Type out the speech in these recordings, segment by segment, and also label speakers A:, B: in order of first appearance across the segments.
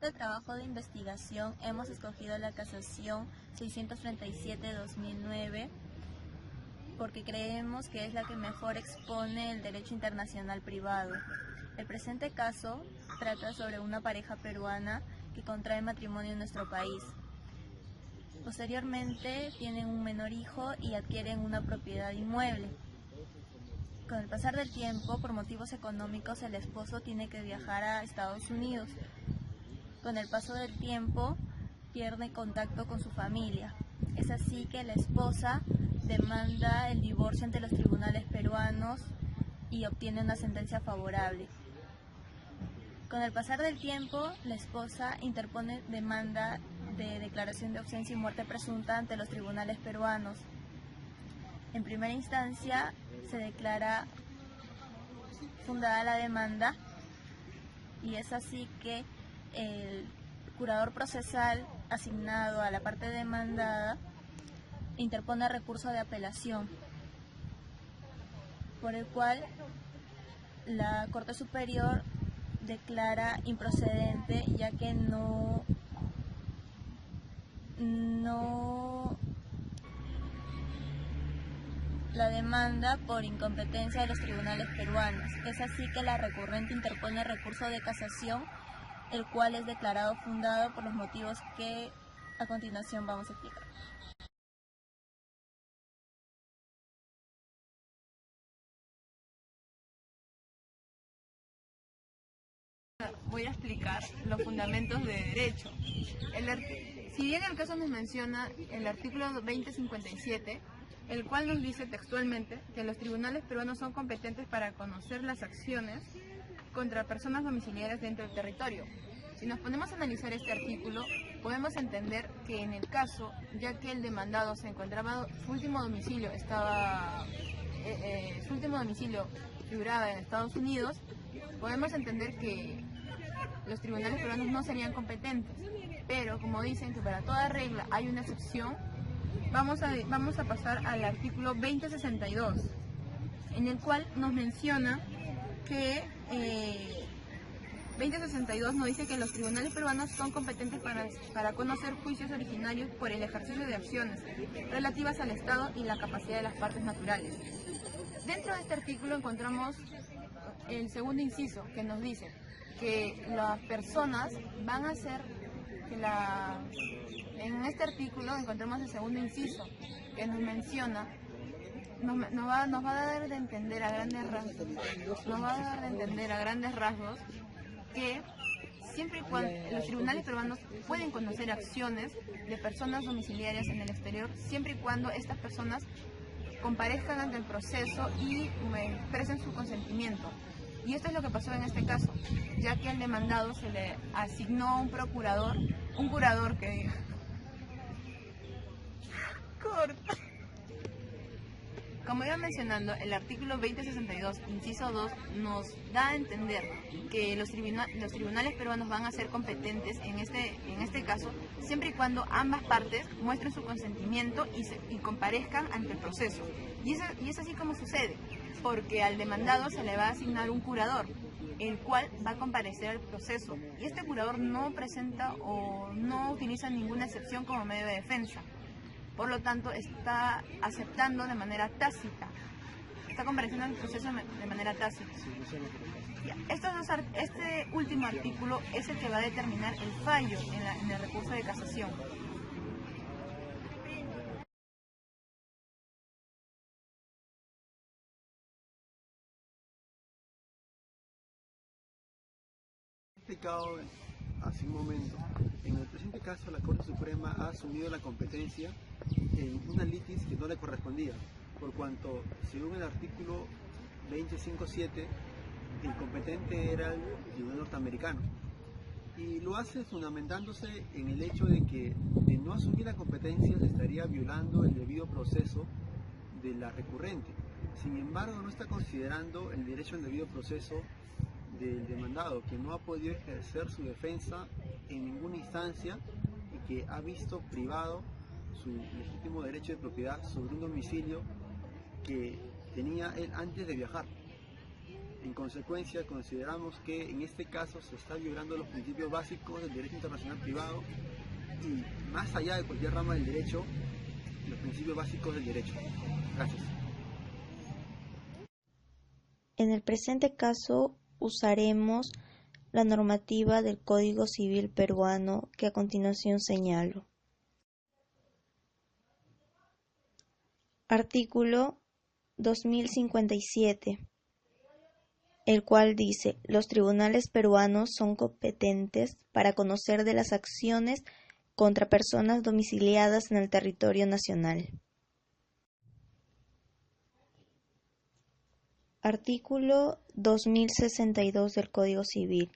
A: De trabajo de investigación hemos escogido la casación 637-2009 porque creemos que es la que mejor expone el derecho internacional privado. El presente caso trata sobre una pareja peruana que contrae matrimonio en nuestro país. Posteriormente tienen un menor hijo y adquieren una propiedad inmueble. Con el pasar del tiempo, por motivos económicos, el esposo tiene que viajar a Estados Unidos. Con el paso del tiempo, pierde contacto con su familia. Es así que la esposa demanda el divorcio ante los tribunales peruanos y obtiene una sentencia favorable. Con el pasar del tiempo, la esposa interpone demanda de declaración de ausencia y muerte presunta ante los tribunales peruanos. En primera instancia, se declara fundada la demanda y es así que el curador procesal asignado a la parte demandada interpone recurso de apelación, por el cual la Corte Superior declara improcedente, ya que no la demanda por incompetencia de los tribunales peruanos. Es así que la recurrente interpone recurso de casación, el cual es declarado fundado por los motivos que a continuación vamos a explicar.
B: Voy a explicar los fundamentos de derecho. Si bien el caso nos menciona el artículo 2057, el cual nos dice textualmente que los tribunales peruanos son competentes para conocer las acciones contra personas domiciliarias dentro del territorio. Si nos ponemos a analizar este artículo, podemos entender que en el caso, ya que el demandado se encontraba, su último domicilio figuraba en Estados Unidos, podemos entender que los tribunales peruanos no serían competentes. Pero como dicen que para toda regla hay una excepción, vamos a pasar al artículo 2062, en el cual nos menciona que 2062 nos dice que los tribunales peruanos son competentes para conocer juicios originarios por el ejercicio de acciones relativas al Estado y la capacidad de las partes naturales. Dentro de este artículo encontramos el segundo inciso, que nos dice que las personas van a ser en este artículo encontramos el segundo inciso, que nos menciona, nos va a dar de entender a grandes rasgos, que siempre y cuando los tribunales peruanos pueden conocer acciones de personas domiciliarias en el exterior, siempre y cuando estas personas comparezcan ante el proceso y expresen su consentimiento. Y esto es lo que pasó en este caso, ya que al demandado se le asignó un curador que corta. Como iba mencionando, el artículo 2062, inciso 2, nos da a entender que los tribunales peruanos van a ser competentes en este caso, siempre y cuando ambas partes muestren su consentimiento y comparezcan ante el proceso. Y es así como sucede, porque al demandado se le va a asignar un curador, el cual va a comparecer al proceso. Y este curador no presenta o no utiliza ninguna excepción como medio de defensa. Por lo tanto, está aceptando de manera tácita, está compareciendo en el proceso de manera tácita. Este último artículo es el que va a determinar el fallo en el recurso de casación.
C: Explicado hace un momento, en el presente caso la Corte Suprema ha asumido la competencia en una litis que no le correspondía, por cuanto, según el artículo 257, el competente era el tribunal norteamericano, y lo hace fundamentándose en el hecho de que de no asumir la competencia se estaría violando el debido proceso de la recurrente. Sin embargo, no está considerando el derecho al debido proceso del demandado, que no ha podido ejercer su defensa en ninguna instancia y que ha visto privado su legítimo derecho de propiedad sobre un domicilio que tenía él antes de viajar. En consecuencia, consideramos que en este caso se está violando los principios básicos del derecho internacional privado y, más allá de cualquier rama del derecho, los principios básicos del derecho. Gracias.
D: En el presente caso usaremos la normativa del Código Civil peruano que a continuación señalo. Artículo 2057, el cual dice: los tribunales peruanos son competentes para conocer de las acciones contra personas domiciliadas en el territorio nacional. Artículo 2062 del Código Civil,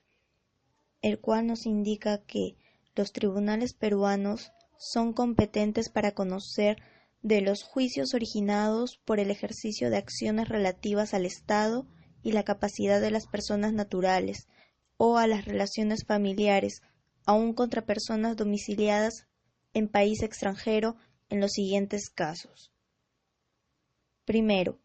D: el cual nos indica que los tribunales peruanos son competentes para conocer de los juicios originados por el ejercicio de acciones relativas al Estado y la capacidad de las personas naturales o a las relaciones familiares, aun contra personas domiciliadas en país extranjero, en los siguientes casos. Primero,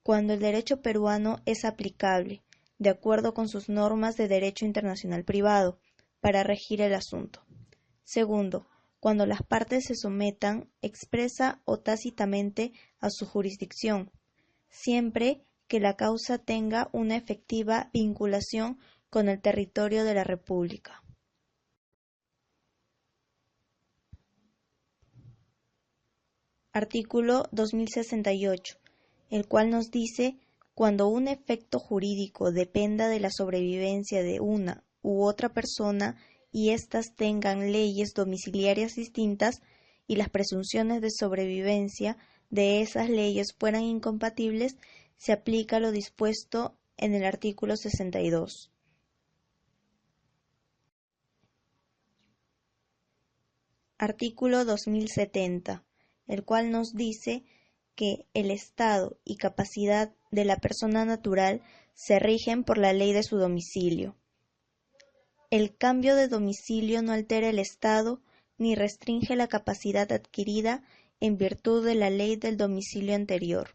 D: cuando el derecho peruano es aplicable, de acuerdo con sus normas de derecho internacional privado, para regir el asunto. Segundo, cuando las partes se sometan expresa o tácitamente a su jurisdicción, siempre que la causa tenga una efectiva vinculación con el territorio de la República. Artículo 2068, el cual nos dice: cuando un efecto jurídico dependa de la sobrevivencia de una u otra persona y éstas tengan leyes domiciliarias distintas y las presunciones de sobrevivencia de esas leyes fueran incompatibles, se aplica lo dispuesto en el artículo 62. Artículo 2070, el cual nos dice que el estado y capacidad de la persona natural se rigen por la ley de su domicilio. El cambio de domicilio no altera el estado ni restringe la capacidad adquirida en virtud de la ley del domicilio anterior.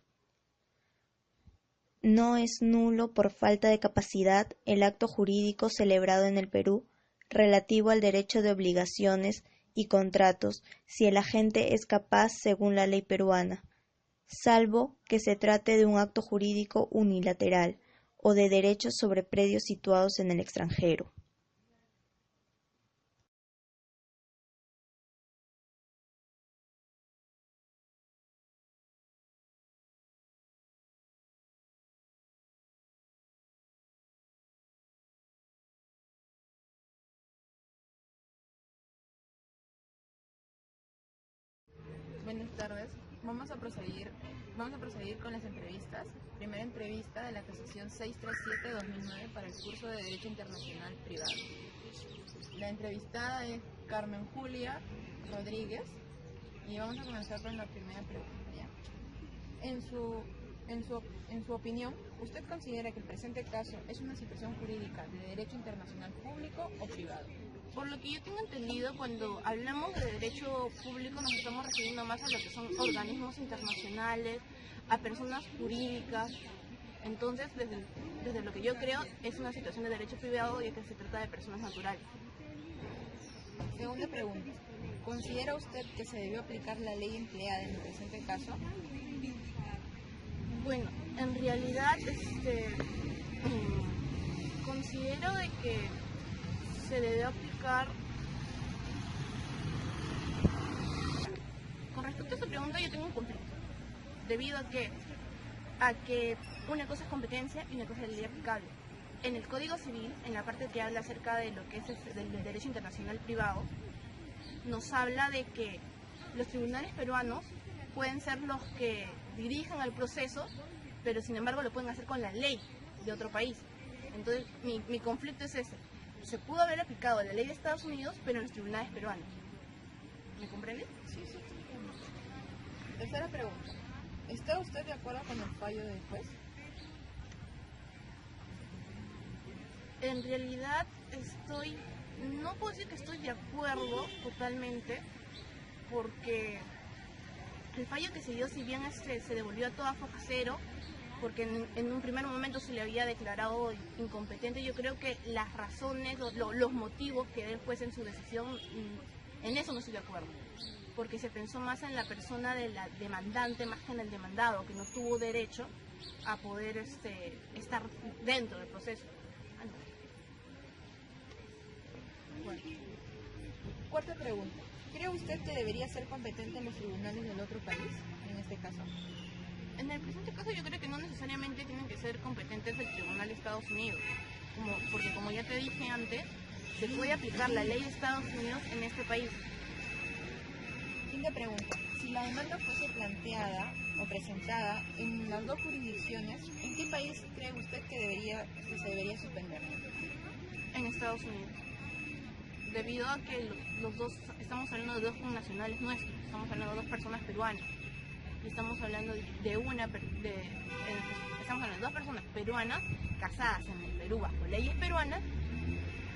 D: No es nulo por falta de capacidad el acto jurídico celebrado en el Perú relativo al derecho de obligaciones y contratos si el agente es capaz según la ley peruana, salvo que se trate de un acto jurídico unilateral o de derechos sobre predios situados en el extranjero.
B: Buenas tardes. Vamos a proseguir con las entrevistas. Primera entrevista de la casación 637-2009 para el curso de Derecho Internacional Privado. La entrevistada es Carmen Julia Rodríguez y vamos a comenzar con la primera pregunta, ¿ya? En su opinión, ¿usted considera que el presente caso es una situación jurídica de derecho internacional público o privado?
E: Por lo que yo tengo entendido, cuando hablamos de derecho público nos estamos refiriendo más a lo que son organismos internacionales, a personas jurídicas. Entonces, desde lo que yo creo, es una situación de derecho privado ya que se trata de personas naturales.
B: Segunda pregunta. ¿Considera usted que se debió aplicar la ley empleada en el presente caso?
E: Bueno, en realidad considero de que se debe aplicar. Con respecto a esta pregunta yo tengo un conflicto, debido a que una cosa es competencia y una cosa es ley aplicable. En el Código Civil, en la parte que habla acerca de lo que es del derecho internacional privado, nos habla de que los tribunales peruanos pueden ser los que dirijan el proceso, pero sin embargo lo pueden hacer con la ley de otro país. Entonces mi conflicto es ese. Se pudo haber aplicado la ley de Estados Unidos, pero en los tribunales peruanos. ¿Me comprende?
B: Sí. Tercera pregunta. ¿Está usted de acuerdo con el fallo del juez?
E: En realidad no puedo decir que estoy de acuerdo totalmente, porque el fallo que se dio, si bien se devolvió a toda foja cero, porque en un primer momento se le había declarado incompetente. Yo creo que las razones, los motivos que él fuese en su decisión, en eso no estoy de acuerdo, porque se pensó más en la persona de la demandante más que en el demandado, que no tuvo derecho a poder estar dentro del proceso.
B: Bueno. Cuarta pregunta. ¿Cree usted que debería ser competente en los tribunales del otro país, en este caso?
E: En el presente caso yo creo que no necesariamente tienen que ser competentes el Tribunal de Estados Unidos, porque como ya te dije antes, se puede aplicar la ley de Estados Unidos en este país.
B: Quinta pregunta. Si la demanda fuese planteada o presentada en las dos jurisdicciones, ¿en qué país cree usted que se debería suspender?
E: En Estados Unidos, debido a que los dos, estamos hablando de dos connacionales nuestros, estamos hablando de dos personas peruanas, y estamos hablando de dos personas peruanas casadas en el Perú bajo leyes peruanas,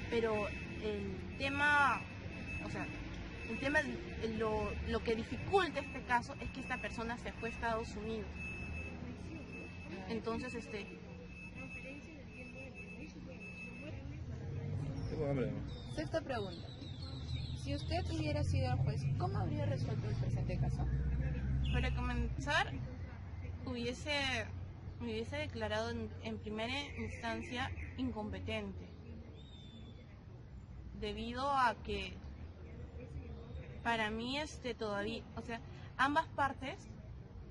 E: pero el tema, lo que dificulta este caso es que esta persona se fue a Estados Unidos. Entonces,
B: Sexta pregunta. Si usted hubiera sido el juez, ¿cómo habría resuelto el presente caso?
E: Para comenzar, me hubiese declarado en primera instancia incompetente, debido a que para mí todavía, ambas partes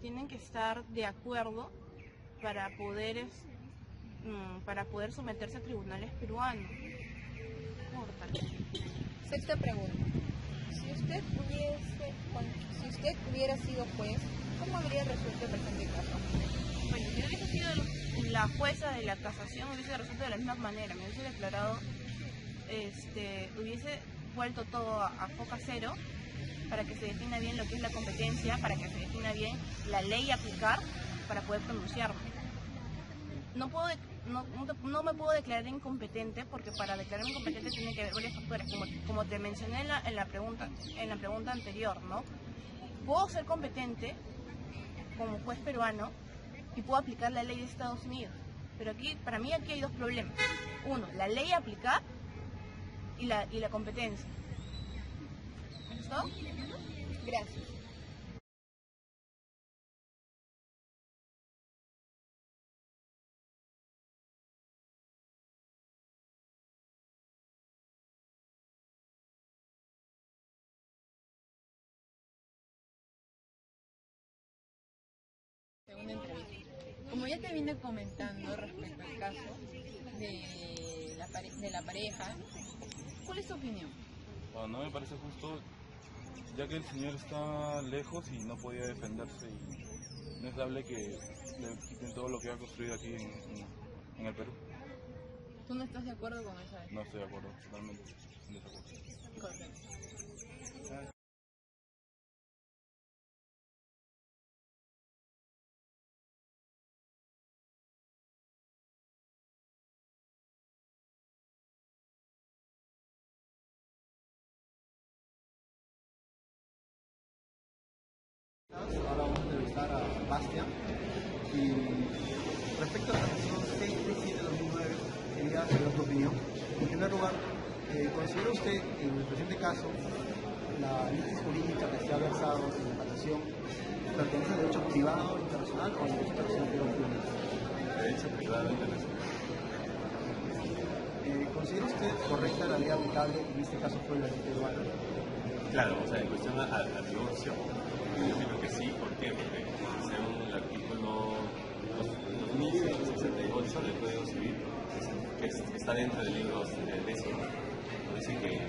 E: tienen que estar de acuerdo para poder someterse a tribunales peruanos.
B: Sexta pregunta. Si usted hubiera sido juez, ¿cómo habría resuelto el presente caso?
E: Bueno, si yo hubiese sido la jueza de la casación, hubiese resuelto de la misma manera. Me hubiese declarado, hubiese vuelto todo a foca cero para que se defina bien lo que es la competencia, para que se defina bien la ley a aplicar para poder pronunciarme. No me puedo declarar incompetente, porque para declararme incompetente tiene que haber varios factores, como te mencioné en la pregunta anterior, ¿no? Puedo ser competente como juez peruano y puedo aplicar la ley de Estados Unidos, pero para mí aquí hay dos problemas. Uno, la ley a aplicar y la competencia. ¿Listo?
B: Gracias. Segunda entrevista. Como ya te vine comentando respecto al caso de la pareja, ¿cuál es tu opinión?
F: Bueno, no me parece justo, ya que el señor está lejos y no podía defenderse, y no es dable que le quiten todo lo que ha construido aquí en el Perú.
B: ¿Tú no estás de acuerdo con eso?
F: No estoy de acuerdo, totalmente en desacuerdo.
B: Correcto.
C: Ahora vamos a entrevistar a Bastian. Y respecto a la sanción 637 de 2009, quería saber tu opinión. En primer lugar, ¿considera usted en el presente caso la litis jurídica que se ha versado en la casación pertenece al derecho privado internacional o al derecho internacional público?
F: Derecho privado internacional.
C: ¿Considera usted correcta la ley aplicable, en este caso fue la ley peruana?
G: Claro, en cuestión al divorcio, yo creo que sí. ¿Por qué? Porque según el artículo 2068 del Código Civil, que está dentro del libro décimo, dice que el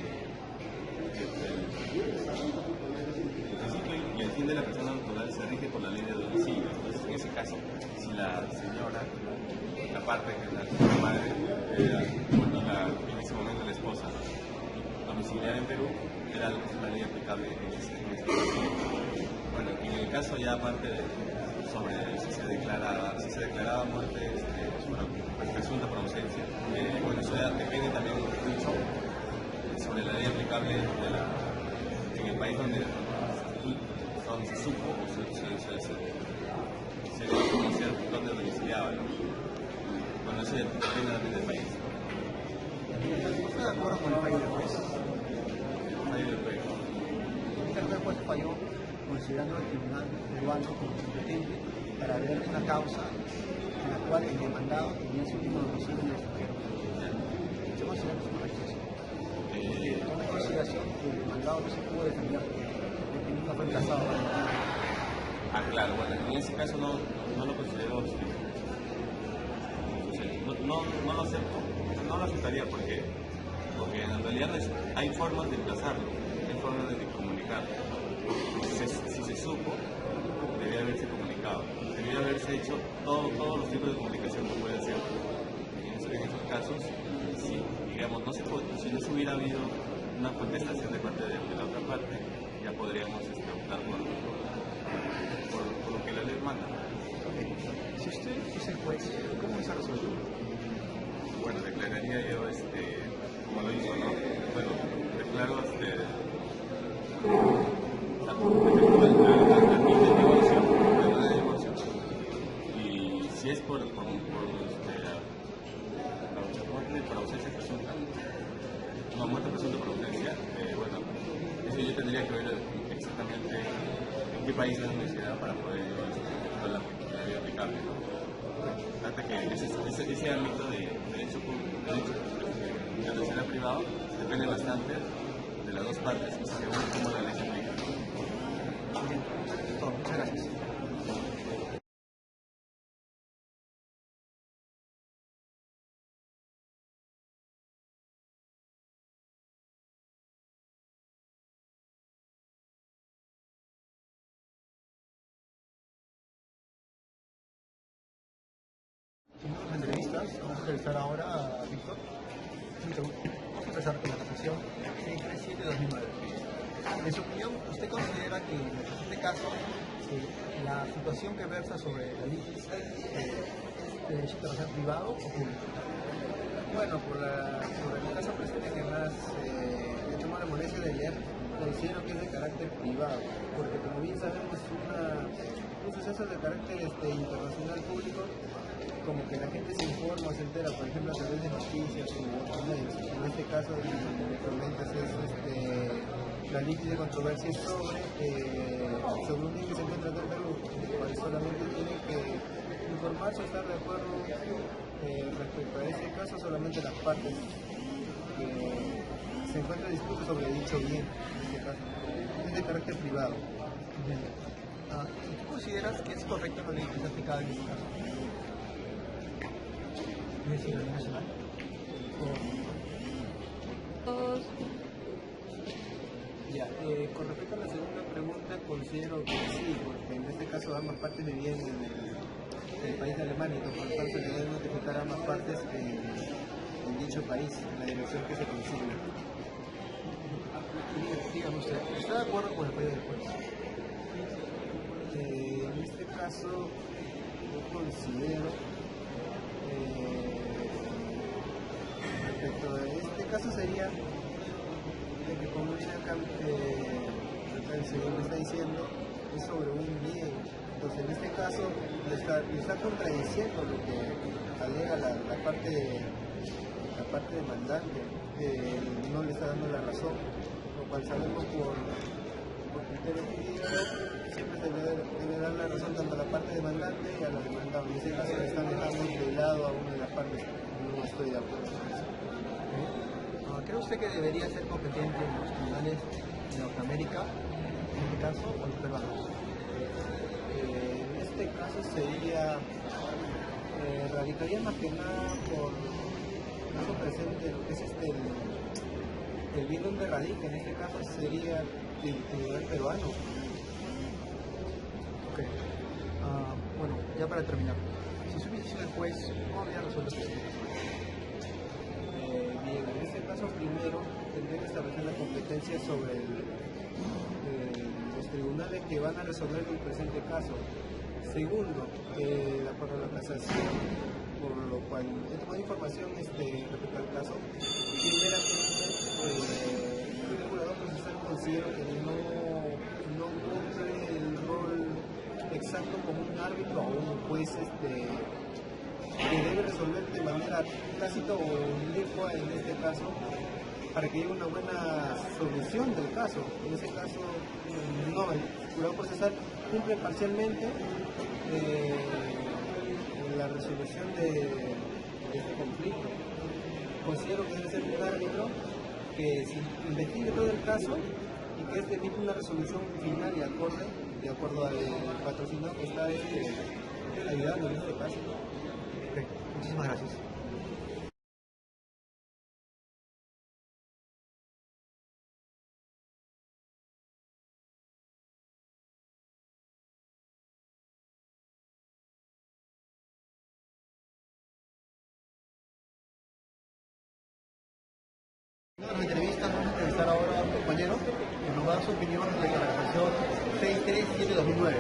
G: principio y el fin de la persona natural se rige por la ley de domicilio. Entonces, en ese caso, si la señora, la parte que es la madre, en ese momento la esposa, domiciliada en Perú, era la ley aplicable en ese caso. Bueno, en el caso ya aparte sobre si se declaraba muerte por presunta por ausencia, bueno, eso ya depende también mucho sobre la ley aplicable en el país donde se supo o se dio a conocer dónde domiciliaba. ¿no? Conocer plenamente el país.
C: ¿Está de acuerdo con el fallo del juez?
G: Ahí después.
C: El juez falló considerando al tribunal peruano como competente para ver una causa en la cual el demandado tenía su último domicilio en el extranjero. ¿Se considera que es correcto eso? Una consideración que el demandado no se pudo defender porque nunca fue emplazado.
G: Claro, bueno, en ese caso no lo considero, no lo acepto, no lo aceptaría porque en realidad hay formas de emplazarlo, hay formas de comunicarlo. Si se supo, debía haberse comunicado, debía haberse hecho todos los tipos de comunicación que puede hacer. En esos casos, si si no se hubiera habido una contestación de parte de la otra parte, ya podríamos optar por lo que la ley manda.
C: Si usted es el juez, ¿cómo se resuelve?
G: Bueno, declararía yo, como lo hizo, ¿no? Bueno, declaro, la divorcio. Y si es por ausencia presunta, muerte presunta por ausencia, bueno, eso yo tendría que ver exactamente en qué país es la universidad para poder la aplicable, ¿no? Trata que ese ámbito de derecho público, de la sociedad privada, depende bastante de las dos partes, según cómo la ley se aplica.
C: Muchas gracias. Seguimos las entrevistas. Vamos a entrevistar ahora a Víctor. Vamos a empezar con la casación 637 de 2009. En su opinión, ¿usted considera que en este caso la situación que versa sobre la litis es derecho internacional privado o público?
H: Bueno, por el caso presente que más he tomado la molestia de leer, considero que es de carácter privado, porque como bien sabemos un suceso de carácter internacional público, como que la gente se informa, se entera, por ejemplo, a través de noticias o otros medios. En este caso, como me comentas, es la litis de controversia sobre un niño que se encuentra en Perú, el cual solamente tiene que informarse o estar de acuerdo respecto a ese caso, solamente las partes que se encuentran dispuestas sobre dicho bien, en este caso. Es de carácter privado.
C: ¿Y tú consideras que es correcta la ley que está aplicada en este caso? ¿Es decir, la ley nacional?
H: Con respecto a la segunda pregunta, considero que sí, porque en este caso ambas partes vivían en el país de Alemania, y por lo tanto se le debe notificar a ambas partes en dicho país, en la dirección que se consigna.
C: Dígame usted, ¿está de acuerdo con el fallo del juez?
H: En este caso, yo considero, respecto a este caso sería de que, como dice acá, el señor me está diciendo, es sobre un bien. Entonces, en este caso, le está contradiciendo lo que alega la parte demandante, no le está dando la razón, lo cual sabemos por criterio jurídico, siempre se debe dar la razón tanto a la parte demandante y a la demandada. En este caso, le están dejando de lado a una de las partes. No estoy de acuerdo con eso.
C: ¿Cree usted que debería ser competente en los tribunales de Norteamérica, en este caso, o los peruanos?
H: En este caso sería, radicaría más que nada por eso presente lo que es el bien donde radica. En este caso sería el tribunal peruano.
C: Ok. Bueno, ya para terminar, si se hubiese sido el juez, ¿cómo habría resuelto este caso?
H: Bien, en este caso primero tendría que establecer la competencia sobre los tribunales que van a resolver el presente caso. Segundo, para la casación, por lo cual he tomado información respecto al caso. Primeramente, el regulador procesal considero que no cumple el rol exacto como un árbitro o un juez que debe resolver de manera tácita o licua en este caso, para que llegue una buena solución del caso. En ese caso, no, el jurado procesal cumple parcialmente la resolución de este conflicto. Considero que debe ser un árbitro que investigue todo el caso y que este emita una resolución final y acorde, de acuerdo al patrocinador que está ayudando en este caso. Perfecto. Muchísimas gracias. En la entrevista vamos a entrevistar ahora a un compañero que nos va a dar su opinión respecto a la canción 637-2009.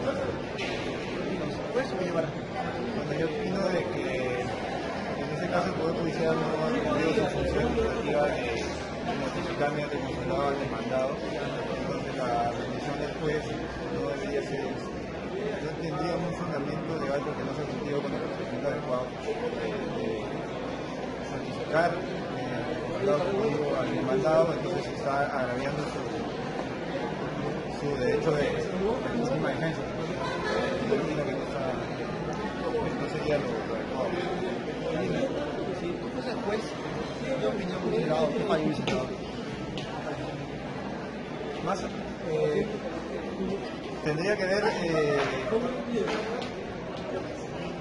H: ¿Cuál es su opinión al respecto?
I: Bueno, yo opino de que en este caso el Poder Judicial no ha cumplido su función administrativa de notificar mediante el consulado al demandado. Entonces la decisión del juez no debería ser eso. No tendría un fundamento legal porque no se ha cumplido con el procedimiento adecuado de notificar al demandado, entonces está agraviando su derecho de legítima defensa. Yo opino que no sería lo adecuado.
H: Si tú fueses juez, ¿qué opinión hubiese dado? ¿Qué fallo hubiese dado?
I: Más tendría que ver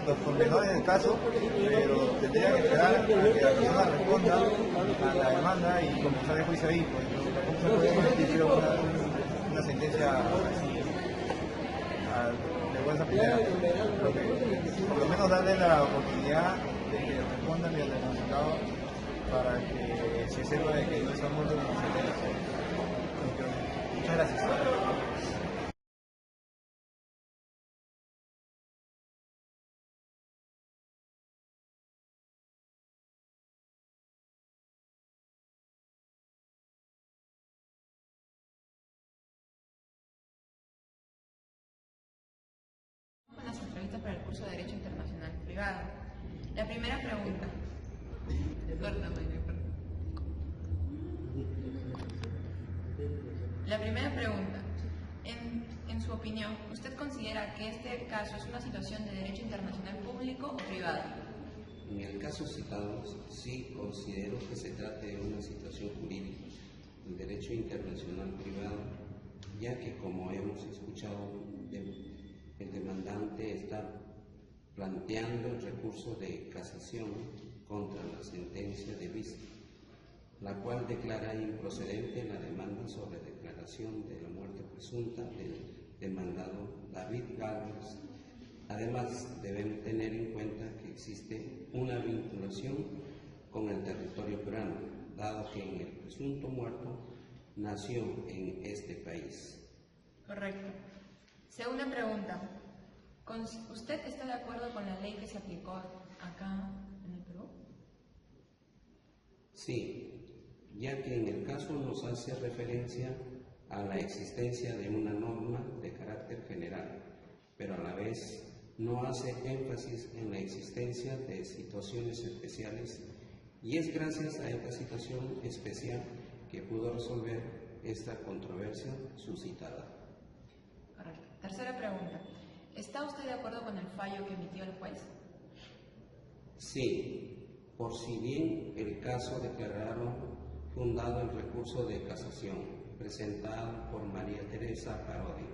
I: los pormenores del caso, pero tendría que esperar a que la persona responda a la demanda y comenzar el juicio ahí, pues tampoco se puede emitir una sentencia así de buena primera. Por lo menos darle la oportunidad de que respondan y al denunciado para que se sepa de que no estamos en la sentencia. Muchas gracias.
B: Las entrevistas para el curso de Derecho Internacional Privado. La primera pregunta. La primera pregunta. En su opinión, ¿usted considera que este caso es una situación de derecho internacional público o privado?
J: En el caso citado, sí considero que se trata de una situación jurídica del derecho internacional privado, ya que, como hemos escuchado, el demandante está planteando el recurso de casación contra la sentencia de vista, la cual declara improcedente la demanda sobre declaración de la muerte presunta del demandado David Galvez. Además, debemos tener en cuenta que existe una vinculación con el territorio peruano, dado que el presunto muerto nació en este país.
B: Correcto. Segunda pregunta. ¿Usted está de acuerdo con la ley que se aplicó acá en el Perú?
J: Sí, ya que en el caso nos hace referencia a la existencia de una norma de carácter general, pero a la vez no hace énfasis en la existencia de situaciones especiales, y es gracias a esta situación especial que pudo resolver esta controversia suscitada.
B: Correcto. Tercera pregunta. ¿Está usted de acuerdo con el fallo que emitió el juez?
J: Sí, por si bien el caso declararon fundado el recurso de casación presentado por María Teresa Parodi.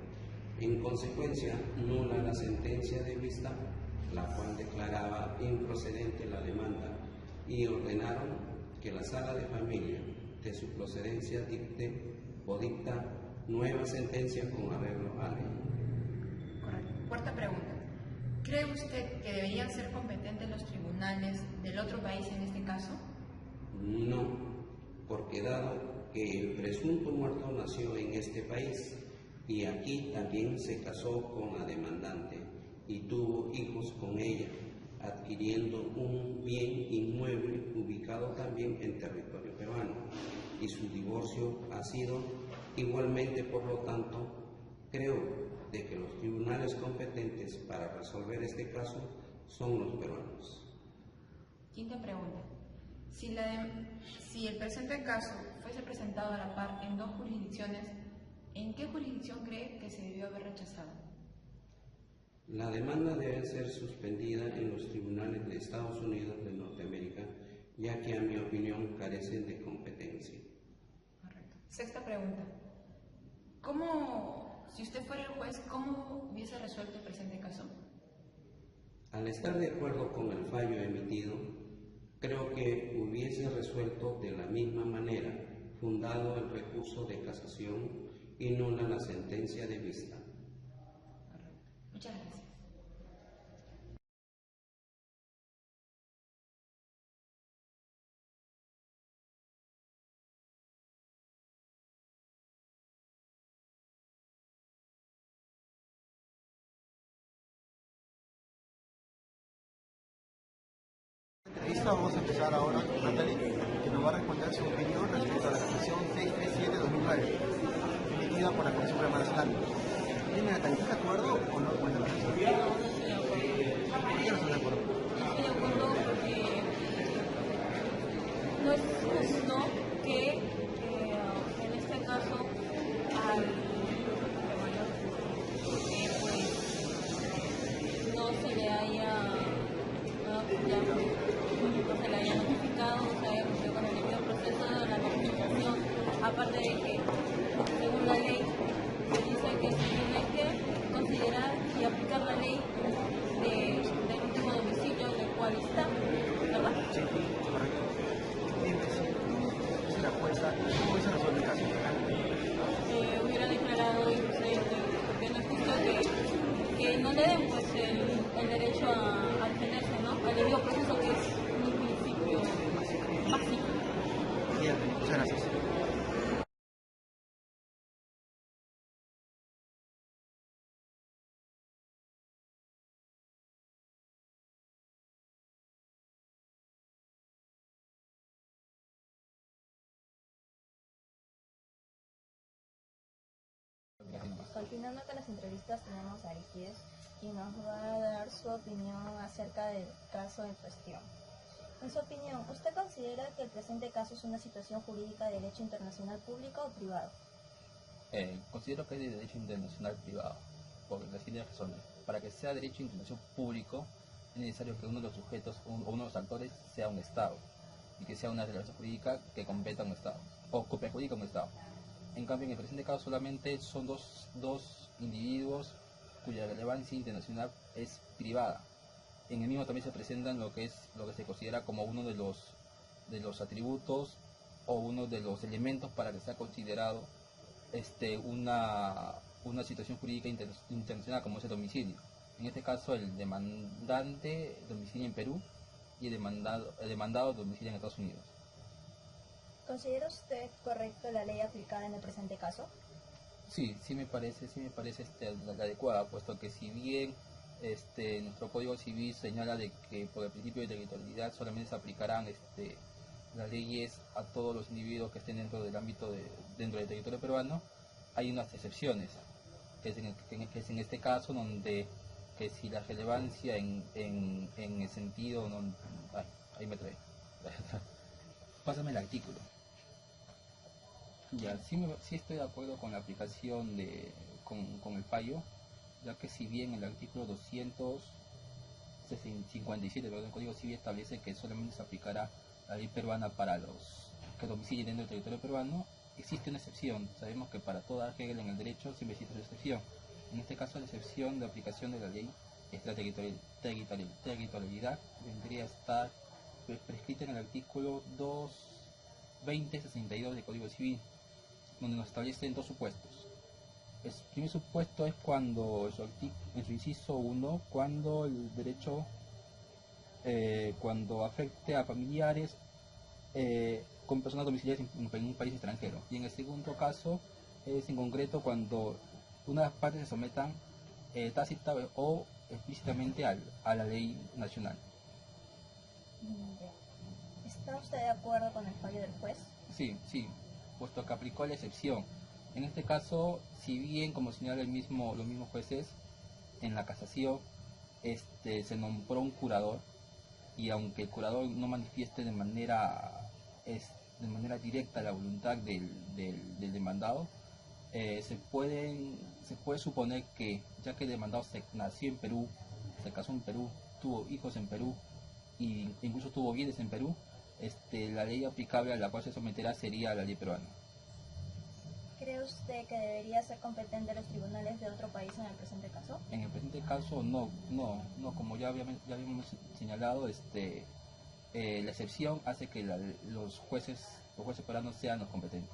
J: En consecuencia, nula la sentencia de vista, la cual declaraba improcedente la demanda, y ordenaron que la sala de familia de su procedencia dicte o dicta nueva sentencia con arreglo a ley.
B: Correcto. Cuarta pregunta. ¿Cree usted que deberían ser competentes los tribunales del otro país en este caso?
J: No, porque dado que el presunto muerto nació en este país y aquí también se casó con la demandante y tuvo hijos con ella, adquiriendo un bien inmueble ubicado también en territorio peruano, y su divorcio ha sido igualmente, por lo tanto, creo de que los tribunales competentes para resolver este caso son los peruanos.
B: Quinta pregunta. Si el presente caso fuese presentado a la par en dos jurisdicciones, ¿en qué jurisdicción cree que se debió haber rechazado?
J: La demanda debe ser suspendida en los tribunales de Estados Unidos de Norteamérica, ya que a mi opinión carecen de competencia.
B: Correcto. Sexta pregunta. Si usted fuera el juez, ¿cómo hubiese resuelto el presente caso?
J: Al estar de acuerdo con el fallo emitido, creo que hubiese resuelto de la misma manera, fundado el recurso de casación y nula la sentencia de vista.
B: Correcto. Muchas gracias.
C: Entrevista, vamos a empezar ahora con Natalie, que nos va a responder su opinión respecto a la resolución 637-2009, emitida por la Comisión Suprema Nacional. Dime, Natalie, ¿estás de acuerdo o no con la resolución? ¿Por qué no estás de acuerdo?
A: Estoy de acuerdo porque no es justo que en este caso al pues no se le haya notificado, no se haya cumplido con el debido proceso de la notificación, aparte de que según la ley se dice que se tiene que considerar y aplicar la ley del último domicilio en el cual está, ¿verdad?
C: Sí, correcto. Dime si es la jueza, ¿cómo se resuelve el caso?
A: Hubiera declarado inocente, porque no es justo que no le den pues el derecho a defenderse, ¿no? Al debido proceso, que es un principio básico.
C: Bien, muchas gracias.
A: Continuando con las entrevistas, tenemos a Aristides, quien nos va a dar su opinión acerca del caso en cuestión. En su opinión, ¿usted considera que el presente caso es una situación jurídica de derecho internacional público o privado?
K: Considero que es de derecho internacional privado, por las siguientes razones. Para que sea derecho internacional público, es necesario que uno de los sujetos o uno de los actores sea un Estado, y que sea una relación jurídica que competa a un Estado, o que perjudica a un Estado. En cambio, en el presente caso solamente son dos individuos cuya relevancia internacional es privada. En el mismo también se presentan lo que se considera como uno de los atributos o uno de los elementos para que sea considerado una situación jurídica internacional, como es el domicilio. En este caso, el demandante domicilia en Perú y el demandado domicilia en Estados Unidos.
A: ¿Considera usted correcto la ley aplicada en el presente caso?
K: Sí me parece la adecuada, puesto que si bien nuestro Código Civil señala de que por el principio de territorialidad solamente se aplicarán las leyes a todos los individuos que estén dentro del dentro del territorio peruano, hay unas excepciones, que es en este caso donde que si la relevancia en el sentido ahí me trae pásame el artículo. Ya, sí estoy de acuerdo con la aplicación con el fallo, ya que si bien el artículo 257 del Código Civil establece que solamente se aplicará la ley peruana para los que domicilien dentro del territorio peruano, existe una excepción. Sabemos que para toda regla en el derecho siempre existe una excepción. En este caso, la excepción de aplicación de la ley es la territorialidad, vendría a estar prescrita en el artículo 220-62 del Código Civil, donde nos establecen dos supuestos. El primer supuesto es cuando, en su inciso 1, cuando el derecho, cuando afecte a familiares con personas domiciliadas en un país extranjero. Y en el segundo caso es en concreto cuando una de las partes se sometan tácita o explícitamente a la ley nacional.
A: ¿Está usted de acuerdo con el fallo del juez?
K: Sí, puesto que aplicó la excepción. En este caso, si bien, como señala los mismos jueces, en la casación se nombró un curador, y aunque el curador no manifieste de manera directa la voluntad del demandado, se puede suponer que, ya que el demandado nació en Perú, se casó en Perú, tuvo hijos en Perú e incluso tuvo bienes en Perú, la ley aplicable a la cual se someterá sería la ley peruana.
A: ¿Cree usted que debería ser competente los tribunales de otro país en el presente caso?
K: En el presente caso no, como ya habíamos señalado, la excepción hace que los jueces peruanos sean los competentes.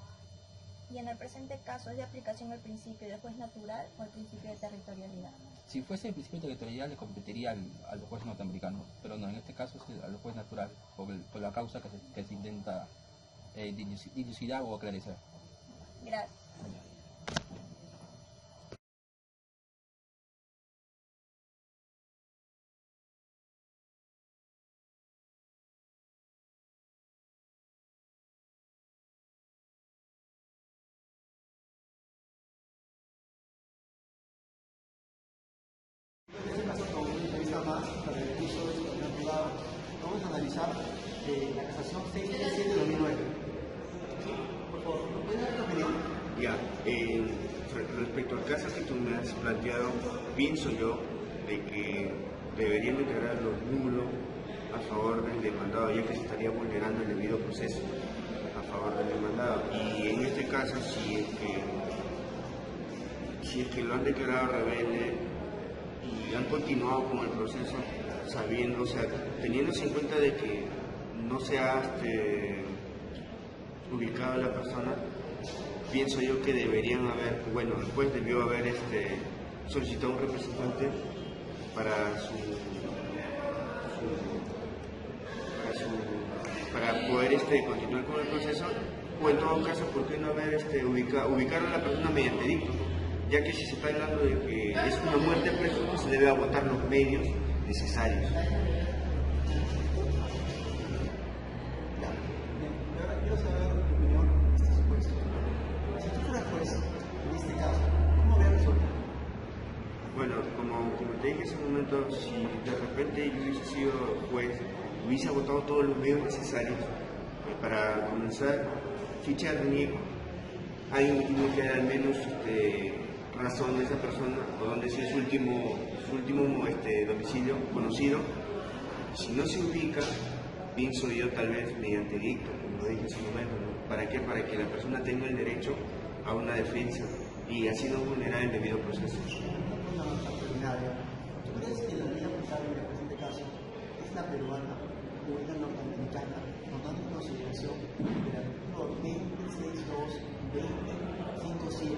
A: ¿Y en el presente caso es de aplicación el principio de juez natural o el principio de territorialidad?
K: Si fuese el principio territorial le competiría a los jueces norteamericanos, pero no, en este caso es a los jueces natural, por la causa que se intenta dilucidar o aclarecer.
A: Gracias.
C: Para el curso de situación privada, vamos a analizar la casación 637 de 2009. Por favor, ¿puedes dar tu opinión?
L: Ya, respecto al caso que tú me has planteado, pienso yo de que deberían integrar los nulos a favor del demandado, ya que se estaría vulnerando el debido proceso a favor del demandado. Y en este caso, si es que lo han declarado rebelde y han continuado con el proceso sabiendo, o sea, teniéndose en cuenta de que no se ha ubicado a la persona, pienso yo que deberían haber, bueno, el juez debió haber solicitado un representante para poder continuar con el proceso, o en todo caso, ¿por qué no haber ubicar a la persona mediante dicto? Ya que si se está hablando de que es una muerte presunta, se debe agotar los medios necesarios.
C: Quiero saber tu opinión en este supuesto. Si tú fueras juez, en este caso, ¿cómo habrías resuelto?
L: Bueno, como te dije hace un momento, si de repente yo hubiese sido juez, hubiese agotado todos los medios necesarios para comenzar a fichar mi hijo, alguien tiene que dar al menos razón de esa persona o donde sea su último domicilio conocido. Si no se ubica, pienso yo tal vez mediante dicto, como lo dije en su momento, ¿no? ¿Para qué? Para que la persona tenga el derecho a una defensa y así no vulnerar el debido proceso.
C: ¿Tú crees que la ley aplicable en el presente caso es la peruana o es la norteamericana, tomando en consideración el artículo 262, 2057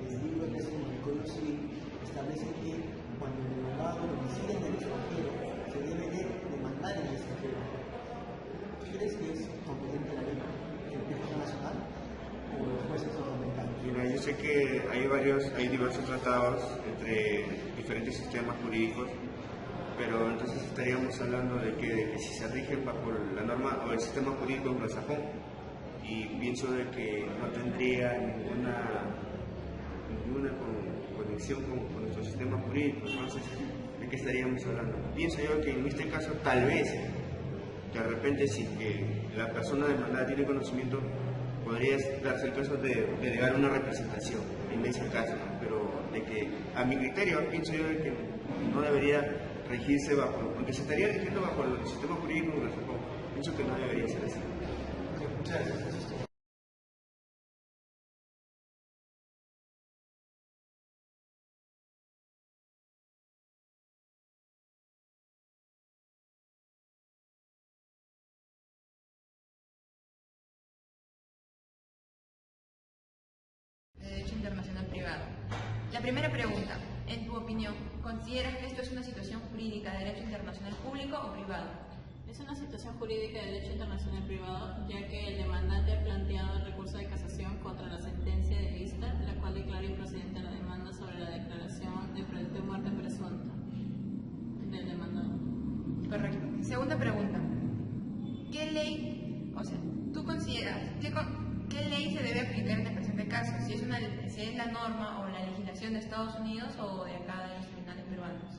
C: del libro 13 del Código Civil establece que cuando el demandado reside en el extranjero se debe de demandar en el extranjero? ¿Tú crees que es competente la ley del Tribunal Nacional o los jueces norteamericanos?
L: Mira, yo sé que hay diversos tratados entre diferentes sistemas jurídicos, pero entonces estaríamos hablando de que si se rigen bajo la norma o el sistema jurídico anglosajón, y pienso de que no tendría ninguna conexión con nuestro sistema jurídico. Entonces, ¿de qué estaríamos hablando? Pienso yo que en este caso tal vez de repente si que la persona demandada tiene conocimiento, podría darse el caso de delegar una representación en ese caso, ¿no? Pero de que a mi criterio pienso yo de que no debería regirse bajo, aunque se estaría rigiendo bajo el sistema jurídico anglosajón, pienso que no debería ser así.
C: Muchas gracias.
B: De Derecho Internacional Privado. La primera pregunta, en tu opinión, ¿consideras que esto es una situación jurídica de derecho internacional público o privado?
M: Es una situación jurídica de derecho internacional privado, ya que el demandante ha planteado el recurso de casación contra la sentencia de vista, la cual declara improcedente la demanda sobre la declaración de muerte presunta del demandado.
B: Correcto. Segunda pregunta, ¿qué ley, tú consideras, qué ley se debe aplicar en el presente caso? Si es la norma o la legislación de Estados Unidos o de acá de los tribunales peruanos.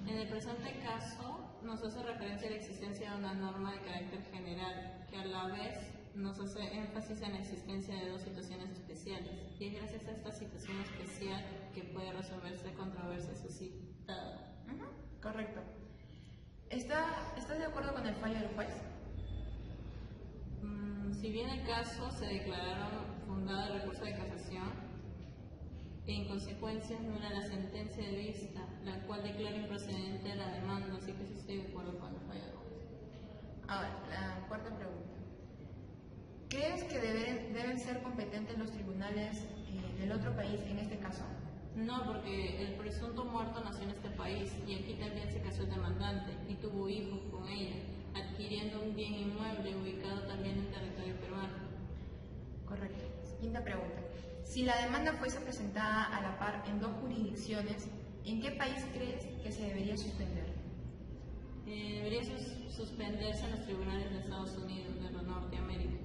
M: En el presente caso, nos hace referencia a la existencia de una norma de carácter general, que a la vez nos hace énfasis en la existencia de dos situaciones especiales, y es gracias a esta situación especial que puede resolverse controversia suscitada.
B: Correcto. ¿Estás de acuerdo con el fallo del juez?
M: Si bien el caso se declararon fundado el recurso de casación, en consecuencia nula la sentencia de vista, la cual declara improcedente la demanda, así que sí estoy de acuerdo con el fallo del juez.
B: Ahora, la cuarta pregunta. ¿Crees que deben ser competentes los tribunales del otro país en este caso?
M: No, porque el presunto muerto nació en este país y aquí también se casó el demandante y tuvo hijos con ella, adquiriendo un bien inmueble ubicado también en territorio peruano.
B: Correcto. Quinta pregunta. Si la demanda fuese presentada a la par en dos jurisdicciones, ¿en qué país crees que se debería suspender?
M: Debería suspenderse en los tribunales de Estados Unidos, de Norteamérica.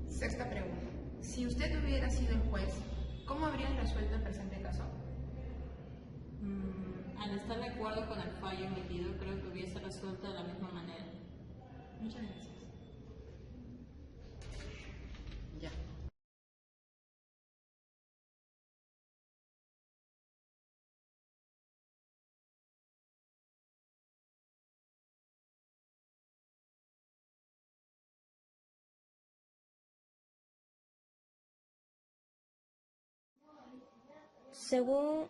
B: Sexta pregunta. Si usted hubiera sido el juez, ¿cómo habría resuelto el presente caso?
M: Al estar de acuerdo con el fallo emitido, creo que hubiese resuelto de la misma manera.
B: Muchas gracias. Ya.
A: Según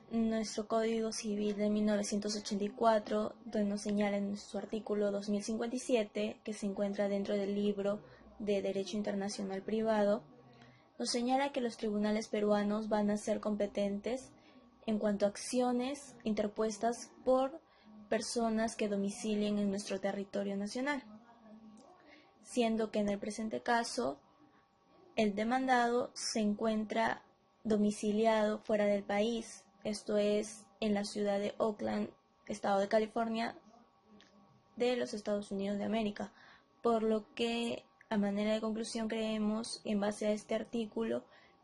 A: nuestro Código Civil de 1984, donde nos señala en su artículo 2057, que se encuentra dentro del libro de Derecho Internacional Privado, nos señala que los tribunales peruanos van a ser competentes en cuanto a acciones interpuestas por personas que domicilien en nuestro territorio nacional, siendo que en el presente caso el demandado se encuentra domiciliado fuera del país, esto es en la ciudad de Oakland, estado de California, de los Estados Unidos de América, por lo que a manera de conclusión creemos, en base a este artículo,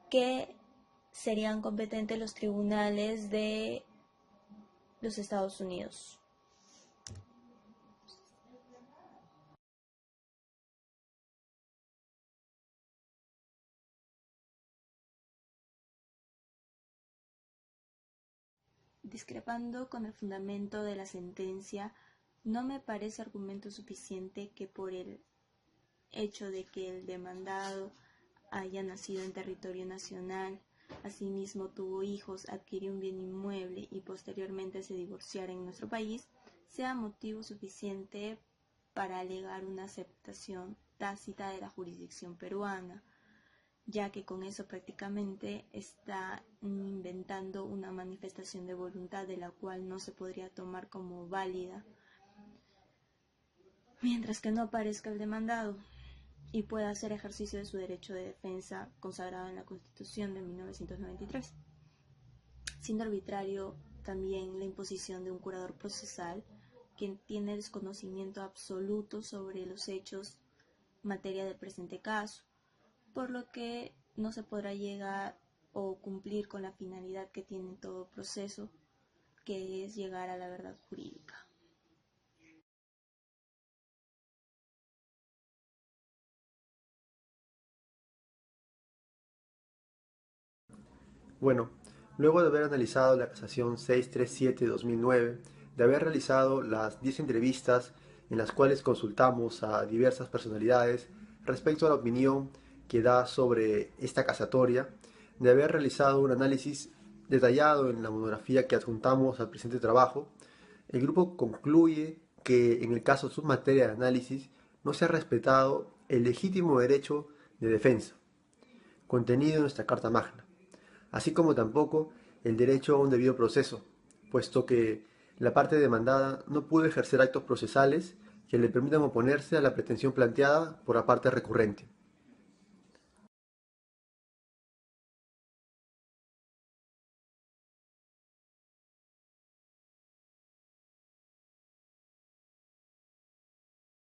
A: que serían competentes los tribunales de los Estados Unidos. Discrepando con el fundamento de la sentencia, no me parece argumento suficiente que por el hecho de que el demandado haya nacido en territorio nacional, asimismo tuvo hijos, adquirió un bien inmueble y posteriormente se divorciara en nuestro país, sea motivo suficiente para alegar una aceptación tácita de la jurisdicción peruana, ya que con eso prácticamente está inventando una manifestación de voluntad de la cual no se podría tomar como válida, mientras que no aparezca el demandado y pueda hacer ejercicio de su derecho de defensa consagrado en la Constitución de 1993. Siendo arbitrario también la imposición de un curador procesal que tiene desconocimiento absoluto sobre los hechos materia del presente caso, por lo que no se podrá llegar o cumplir con la finalidad que tiene todo proceso, que es llegar a la verdad jurídica.
C: Bueno, luego de haber analizado la casación 637-2009, de haber realizado las 10 entrevistas en las cuales consultamos a diversas personalidades respecto a la opinión que da sobre esta casatoria, de haber realizado un análisis detallado en la monografía que adjuntamos al presente trabajo, el grupo concluye que en el caso submateria de análisis no se ha respetado el legítimo derecho de defensa, contenido en nuestra Carta Magna, así como tampoco el derecho a un debido proceso, puesto que la parte demandada no pudo ejercer actos procesales que le permitan oponerse a la pretensión planteada por la parte recurrente.